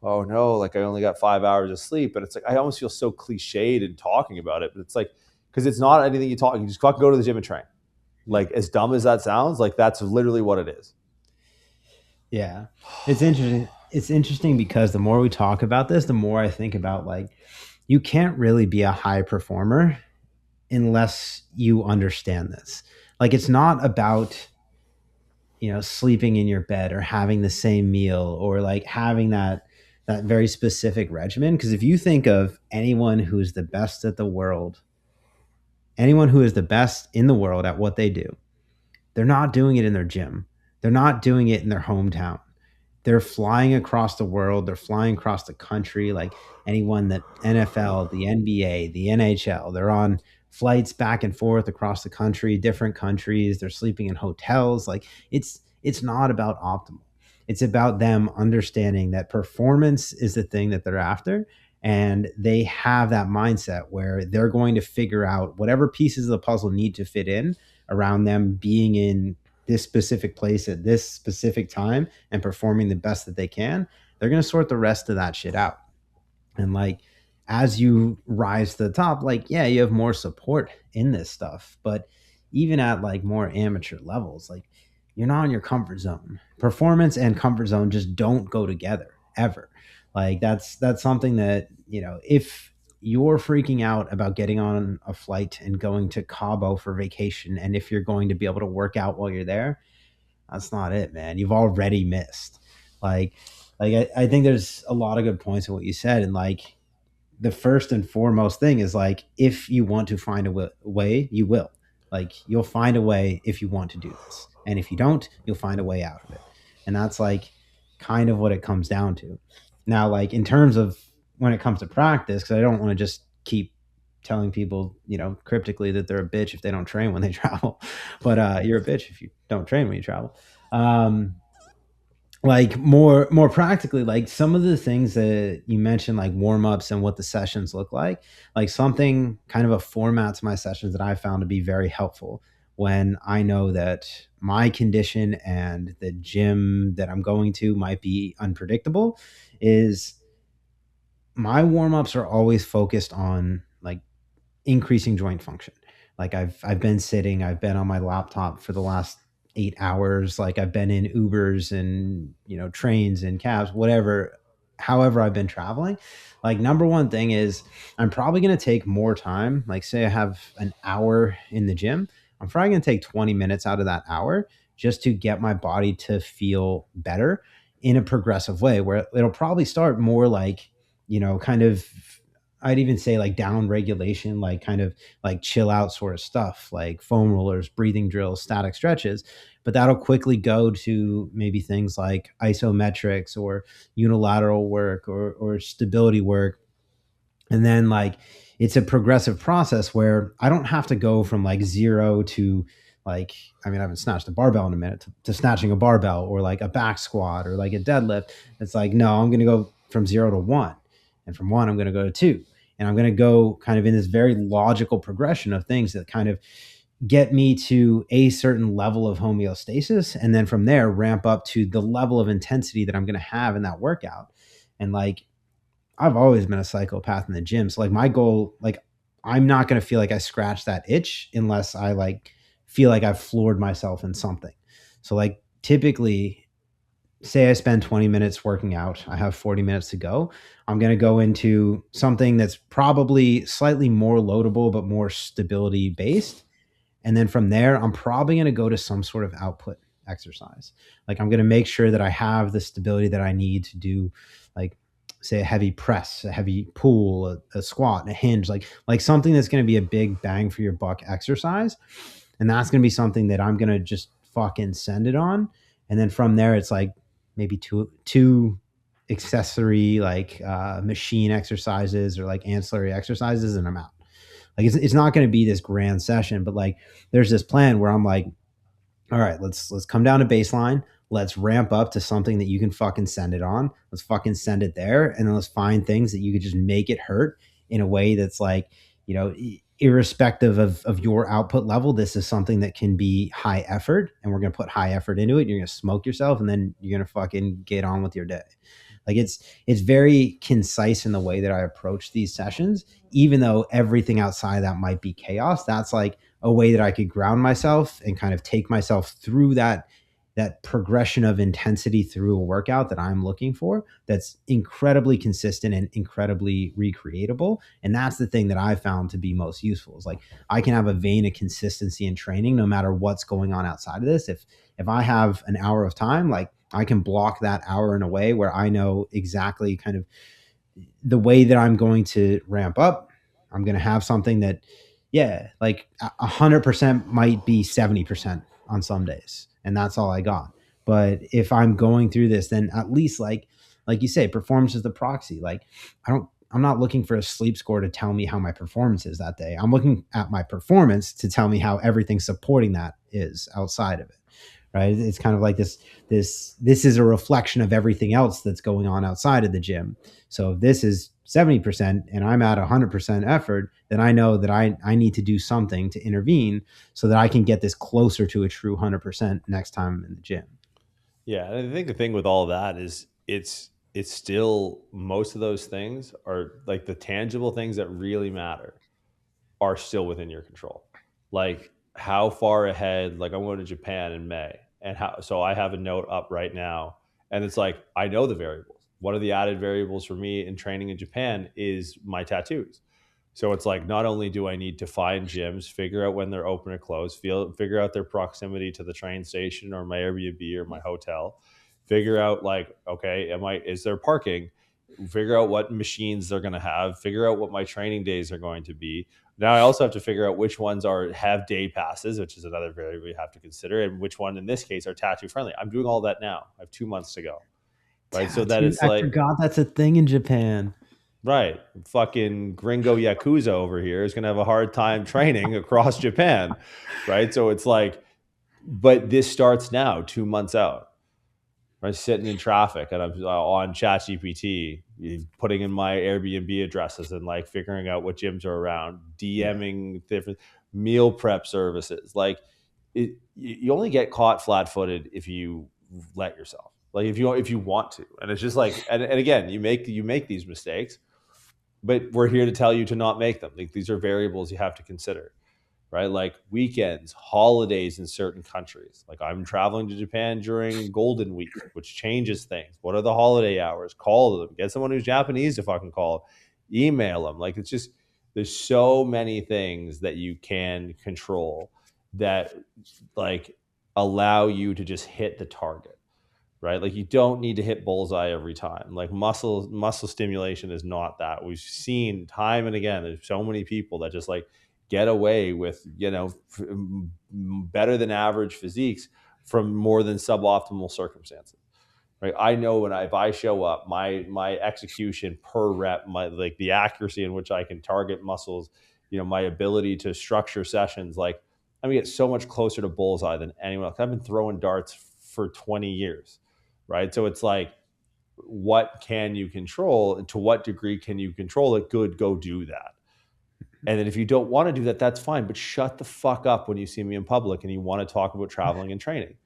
oh no, like I only got 5 hours of sleep. But it's like, I almost feel so cliched in talking about it, but it's like, because it's not anything you talk. You just fucking go to the gym and train. Like, as dumb as that sounds, like that's literally what it is. Yeah. It's interesting. It's interesting because the more we talk about this, the more I think about like, you can't really be a high performer unless you understand this. Like, it's not about, sleeping in your bed or having the same meal or like having that very specific regimen. Because if you think of anyone who's the best at the world, anyone who is the best in the world at what they do, they're not doing it in their gym. They're not doing it in their hometown. They're flying across the world. They're flying across the country. Like anyone that NFL, the NBA, the NHL, they're on flights back and forth across the country, different countries. They're sleeping in hotels. Like it's not about optimal. It's about them understanding that performance is the thing that they're after. And they have that mindset where they're going to figure out whatever pieces of the puzzle need to fit in around them being in this specific place at this specific time and performing the best that they can. They're going to sort the rest of that shit out. And like, as you rise to the top, like, yeah, you have more support in this stuff, but even at like more amateur levels, like you're not in your comfort zone. Performance and comfort zone just don't go together ever. Like that's something that, if you're freaking out about getting on a flight and going to Cabo for vacation, and if you're going to be able to work out while you're there, that's not it, man. You've already missed. I think there's a lot of good points in what you said, and like the first and foremost thing is like, if you want to find a way, you will. Like you'll find a way if you want to do this, and if you don't, you'll find a way out of it. And that's like kind of what it comes down to. Now, like in terms of when it comes to practice, because I don't want to just keep telling people, cryptically that they're a bitch if they don't train when they travel, but you're a bitch if you don't train when you travel. Like more practically, like some of the things that you mentioned, like warm-ups and what the sessions look like something kind of a format to my sessions that I found to be very helpful when I know that my condition and the gym that I'm going to might be unpredictable, is my warm-ups are always focused on like increasing joint function. Like I've been sitting, I've been on my laptop for the last 8 hours. Like I've been in Ubers and, trains and cabs, whatever, however I've been traveling. Like number one thing is I'm probably going to take more time. Like say I have an hour in the gym, I'm probably going to take 20 minutes out of that hour just to get my body to feel better in a progressive way, where it'll probably start more like, kind of, I'd even say like down regulation, like kind of like chill out sort of stuff, like foam rollers, breathing drills, static stretches. But that'll quickly go to maybe things like isometrics or unilateral work or stability work. And then like it's a progressive process where I don't have to go from like zero to like, I mean, I haven't snatched a barbell in a minute to snatching a barbell or like a back squat or like a deadlift. It's like, no, I'm going to go from 0 to 1. And from 1, I'm going to go to 2. And I'm going to go kind of in this very logical progression of things that kind of get me to a certain level of homeostasis. And then from there, ramp up to the level of intensity that I'm going to have in that workout. And like, I've always been a psychopath in the gym. So like my goal, like I'm not going to feel like I scratch that itch unless I like feel like I've floored myself in something. So like typically, say I spend 20 minutes working out, I have 40 minutes to go. I'm going to go into something that's probably slightly more loadable, but more stability based. And then from there, I'm probably going to go to some sort of output exercise. Like I'm going to make sure that I have the stability that I need to do, like say a heavy press, a heavy pull, a squat, and a hinge, like something that's going to be a big bang for your buck exercise. And that's going to be something that I'm going to just fucking send it on. And then from there, it's like maybe two accessory like machine exercises or like ancillary exercises, and I'm out. Like it's not going to be this grand session, but like there's this plan where I'm like, all right, let's come down to baseline. Let's ramp up to something that you can fucking send it on. Let's fucking send it there. And then let's find things that you could just make it hurt in a way that's like, irrespective of your output level, this is something that can be high effort, and we're going to put high effort into it. You're going to smoke yourself, and then you're going to fucking get on with your day. Like it's very concise in the way that I approach these sessions, even though everything outside of that might be chaos. That's like a way that I could ground myself and kind of take myself through that progression of intensity through a workout that I'm looking for, that's incredibly consistent and incredibly recreatable. And that's the thing that I found to be most useful, is like I can have a vein of consistency in training no matter what's going on outside of this. If I have an hour of time, like I can block that hour in a way where I know exactly kind of the way that I'm going to ramp up. I'm going to have something that, yeah, like 100% might be 70% on some days, and that's all I got. But if I'm going through this, then at least like you say, performance is the proxy. Like I'm not looking for a sleep score to tell me how my performance is that day. I'm looking at my performance to tell me how everything supporting that is outside of it. Right? It's kind of like this is a reflection of everything else that's going on outside of the gym. So if this is 70% and I'm at 100% effort, then I know that I need to do something to intervene so that I can get this closer to a true 100% next time in the gym. Yeah, and I think the thing with all that is it's still, most of those things are like the tangible things that really matter are still within your control. Like how far ahead, like I'm going to Japan in May, and so I have a note up right now, and it's like I know the variables. One of the added variables for me in training in Japan is my tattoos. So it's like not only do I need to find gyms, figure out when they're open or closed, figure out their proximity to the train station or my Airbnb or my hotel, figure out like, okay, is there parking? Figure out what machines they're going to have, figure out what my training days are going to be. Now I also have to figure out which ones have day passes, which is another variable we have to consider, and which one in this case are tattoo friendly. I'm doing all that now. I have 2 months to go. Right. Tattoo, So that it's I like, forgot that's a thing in Japan. right, fucking gringo Yakuza over here is going to have a hard time training across Japan. Right. So it's like, but this starts now, 2 months out. I'm sitting in traffic and I'm on ChatGPT, putting in my Airbnb addresses and like figuring out what gyms are around, DMing different meal prep services. Like you only get caught flat-footed if you let yourself. Like if you want to, and it's just like, and again, you make these mistakes, but we're here to tell you to not make them. Like these are variables you have to consider. Right? Like weekends, holidays in certain countries. Like I'm traveling to Japan during Golden Week, which changes things. What are the holiday hours? Call them. Get someone who's Japanese to fucking call. Email them. Like it's just, there's so many things that you can control that like allow you to just hit the target. Right? Like you don't need to hit bullseye every time. Like muscle stimulation is not that. We've seen time and again, there's so many people that just like get away with, better than average physiques from more than suboptimal circumstances. Right? I know if I show up, my execution per rep, my like the accuracy in which I can target muscles, my ability to structure sessions, like I'm gonna get so much closer to bullseye than anyone else. I've been throwing darts for 20 years. Right? So it's like, what can you control and to what degree can you control it? Good, go do that. And then if you don't want to do that, that's fine. But shut the fuck up when you see me in public and you want to talk about traveling and training.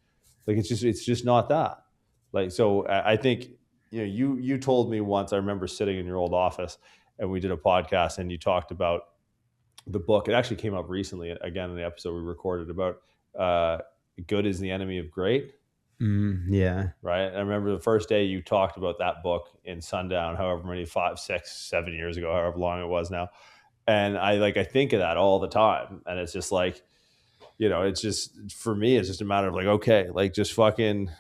Like it's just not that. Like, so I think, you told me once, I remember sitting in your old office and we did a podcast and you talked about the book. It actually came up recently, again, in the episode we recorded about good is the enemy of great. Yeah. Right. I remember the first day you talked about that book in Sundown, however many, 5, 6, 7 years ago, however long it was now. And I think of that all the time. And it's just like, it's just, for me, it's just a matter of like, okay, like just fucking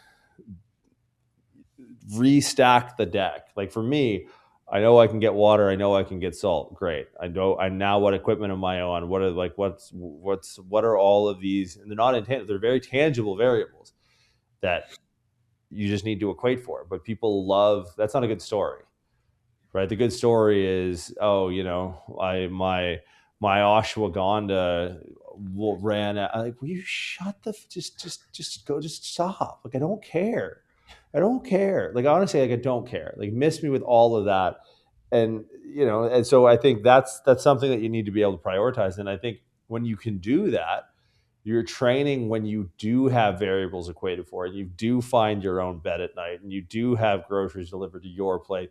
restack the deck. Like for me, I know I can get water. I know I can get salt. Great. I know now what equipment am I on? What are all of these? And they're not intangible. They're very tangible variables that you just need to equate for. But people that's not a good story. Right. The good story is, my ashwagandha ran out. Like, will you shut just stop. Like, I don't care. Like, honestly, like I don't care. Like, miss me with all of that. And, and so I think that's something that you need to be able to prioritize. And I think when you can do that, You're training when you do have variables equated for it. You do find your own bed at night, and you do have groceries delivered to your plate.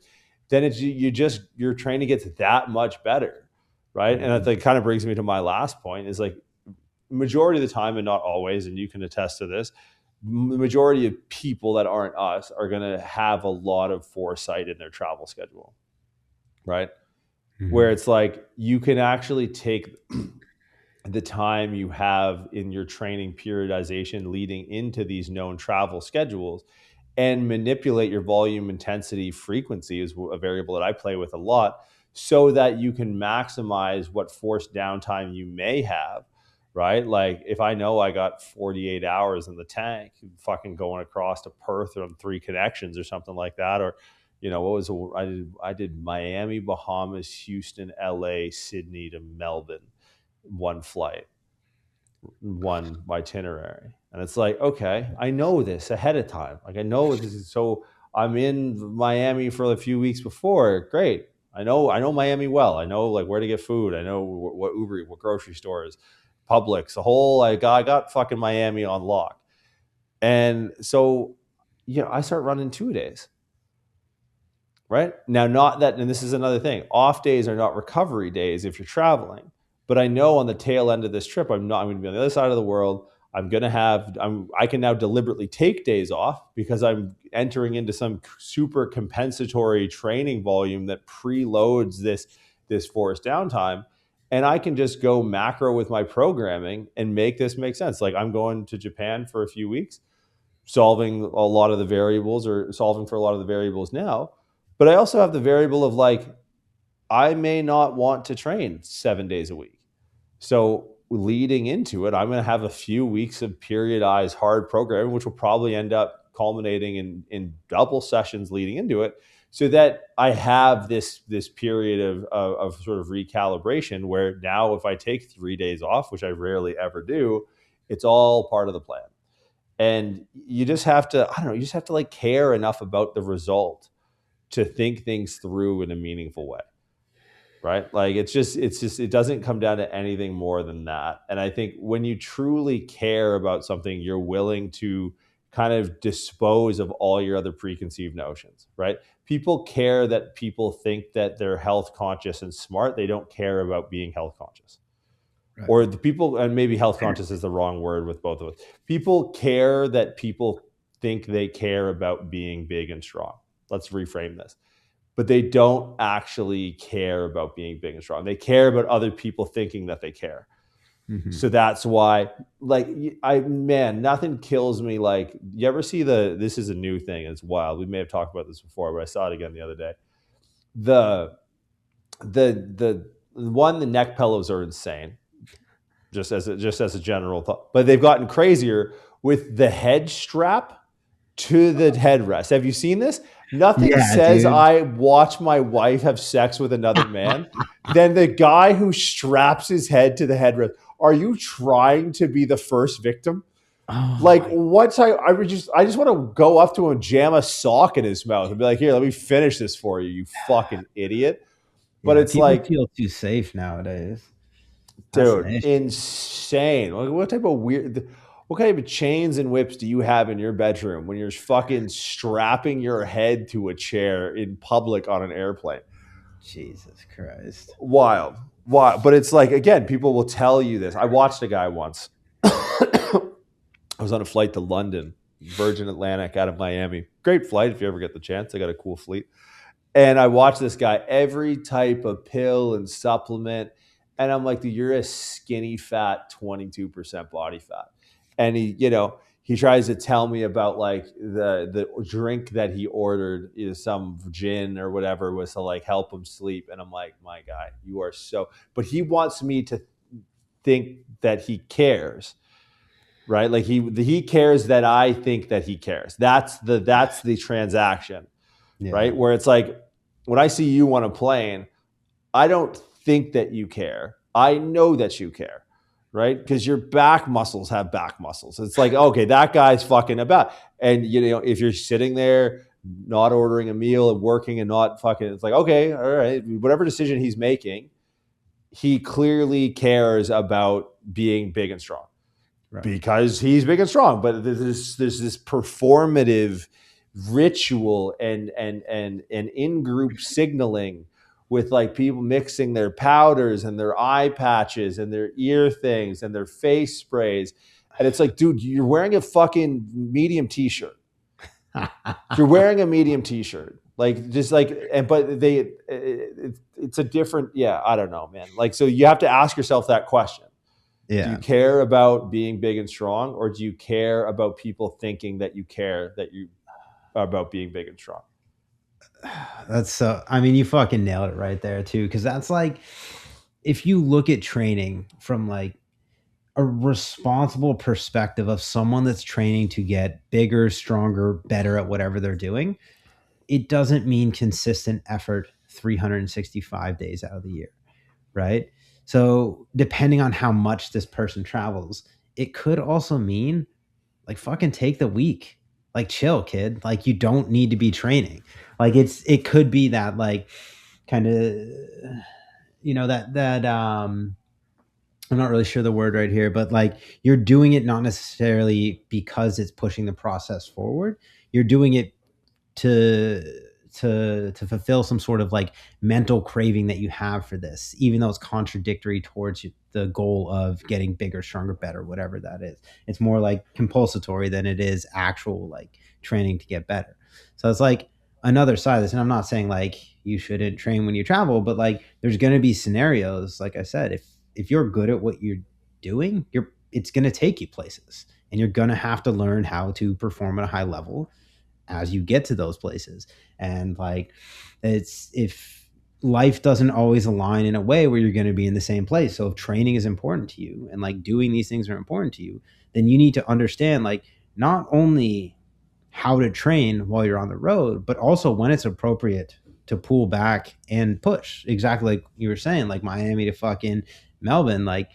Then your training gets that much better, right? And I think kind of brings me to my last point is like majority of the time, and not always, and you can attest to this, the majority of people that aren't us are going to have a lot of foresight in their travel schedule, right? Where it's like you can actually take the time you have in your training periodization leading into these known travel schedules and manipulate your volume, intensity, frequency is a variable that I play with a lot, so that you can maximize what forced downtime you may have, right? Like if I know I got 48 hours in the tank, fucking going across to Perth on 3 connections or something like that, or I did Miami, Bahamas, Houston, LA, Sydney to Melbourne, one flight, one itinerary. And it's like, okay, I know this ahead of time. Like I know this is, so I'm in Miami for a few weeks before. Great. I know Miami well. I know like where to get food. I know what Uber, what grocery stores, Publix, the whole, I got fucking Miami on lock. And so, I start running 2 days. Right? Now, not that, and this is another thing, off days are not recovery days if you're traveling. But I know on the tail end of this trip, I'm going to be on the other side of the world. I can now deliberately take days off because I'm entering into some super compensatory training volume that preloads this forced downtime. And I can just go macro with my programming and make this make sense. Like I'm going to Japan for a few weeks, solving a lot of the variables or solving for a lot of the variables now. But I also have the variable of like, I may not want to train 7 days a week. So leading into it, I'm going to have a few weeks of periodized hard programming, which will probably end up culminating in double sessions leading into it, so that I have this period of sort of recalibration where now if I take 3 days off, which I rarely ever do, it's all part of the plan. And you just have to, you just have to like care enough about the result to think things through in a meaningful way, right? Like it doesn't come down to anything more than that. And I think when you truly care about something, you're willing to kind of dispose of all your other preconceived notions, right? People care that people think that they're health conscious and smart. They don't care about being health conscious. Right. Or the people, and maybe health conscious is the wrong word with both of us. People care that people think they care about being big and strong. Let's reframe this. But they don't actually care about being big and strong. They care about other people thinking that they care. Mm-hmm. So that's why, like, nothing kills me. Like, you ever see this is a new thing. It's wild. We may have talked about this before, but I saw it again the other day. The neck pillows are insane. Just as a general thought, but they've gotten crazier with the head strap to the headrest. Have you seen this? Nothing says, dude, I watch my wife have sex with another man than the guy who straps his head to the headrest. Are you trying to be the first victim? Oh, like what? I just want to go up to him and jam a sock in his mouth and be like, here, let me finish this for you, you fucking idiot. But it's people like, feel too safe nowadays. Dude, insane. Like, what kind of chains and whips do you have in your bedroom when you're fucking strapping your head to a chair in public on an airplane? Jesus Christ. Wild. But it's like, again, people will tell you this. I watched a guy once. I was on a flight to London, Virgin Atlantic out of Miami. Great flight if you ever get the chance. They got a cool fleet. And I watched this guy, every type of pill and supplement. And I'm like, dude, you're a skinny fat 22% body fat. And he tries to tell me about like the drink that he ordered, some gin or whatever, was to like help him sleep. And I'm like, my guy, you are so, but he wants me to think that he cares, right? Like he cares that I think that he cares. That's the transaction, right? Where it's like, when I see you on a plane, I don't think that you care. I know that you care, right? Because your back muscles have back muscles. It's like, okay, that guy's fucking about. And if you're sitting there not ordering a meal and working and not fucking, it's like, okay, all right, whatever decision he's making, he clearly cares about being big and strong, because he's big and strong. But there's this performative ritual and in-group signaling with like people mixing their powders and their eye patches and their ear things and their face sprays. And it's like, dude, you're wearing a fucking medium t-shirt. You're wearing a medium t-shirt. Like, just like, and but it's a different, I don't know, man. Like, so you have to ask yourself that question. Yeah. Do you care about being big and strong, or do you care about people thinking that you care that you are about being big and strong? That's so, I mean, you fucking nailed it right there too. Cause that's like, if you look at training from like a responsible perspective of someone that's training to get bigger, stronger, better at whatever they're doing, it doesn't mean consistent effort 365 days out of the year, right? So depending on how much this person travels, it could also mean like fucking take the week, like chill, kid. Like you don't need to be training. Like it could be that like kind of, that I'm not really sure the word right here, but like you're doing it not necessarily because it's pushing the process forward. You're doing it to fulfill some sort of like mental craving that you have for this, even though it's contradictory towards the goal of getting bigger, stronger, better, whatever that is. It's more like compulsory than it is actual like training to get better. So it's like another side of this. And I'm not saying like you shouldn't train when you travel, but like there's going to be scenarios, like I said, if you're good at what you're doing, it's going to take you places, and you're going to have to learn how to perform at a high level as you get to those places. And like it's, if life doesn't always align in a way where you're going to be in the same place, so if training is important to you and like doing these things are important to you, then you need to understand like not only how to train while you're on the road, but also when it's appropriate to pull back and push, exactly like you were saying, like Miami to fucking Melbourne. Like,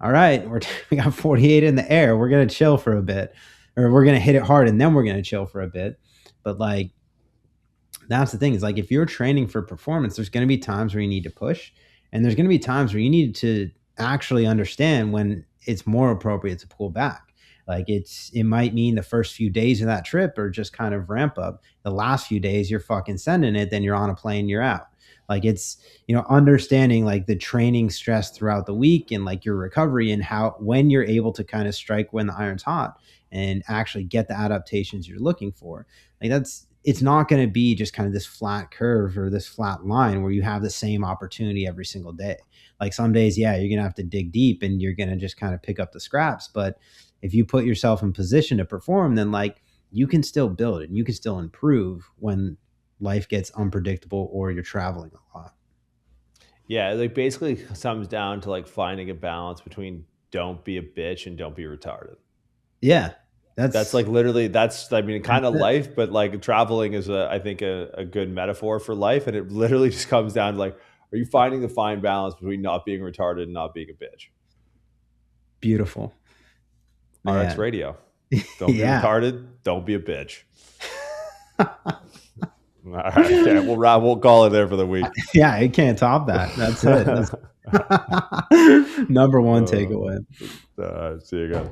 all right, we got 48 in the air, we're going to chill for a bit, or we're going to hit it hard and then we're going to chill for a bit. But like, that's the thing, is like, if you're training for performance, there's going to be times where you need to push, and there's going to be times where you need to actually understand when it's more appropriate to pull back. Like it might mean the first few days of that trip are just kind of ramp up. The last few days you're fucking sending it, then you're on a plane, you're out. Like it's, understanding like the training stress throughout the week and like your recovery, and when you're able to kind of strike when the iron's hot and actually get the adaptations you're looking for. Like it's not going to be just kind of this flat curve or this flat line where you have the same opportunity every single day. Like some days, you're going to have to dig deep and you're going to just kind of pick up the scraps. But if you put yourself in position to perform, then like you can still build it and you can still improve when life gets unpredictable or you're traveling a lot. Yeah, like basically comes down to like finding a balance between don't be a bitch and don't be retarded. Yeah. That's like literally, kind of life, but like traveling is I think a good metaphor for life. And it literally just comes down to like, are you finding the fine balance between not being retarded and not being a bitch? Beautiful. RX Radio. Don't be retarded. Don't be a bitch. All right, yeah, we'll call it there for the week. Yeah, I can't top that. That's it. That's number one takeaway. See you guys.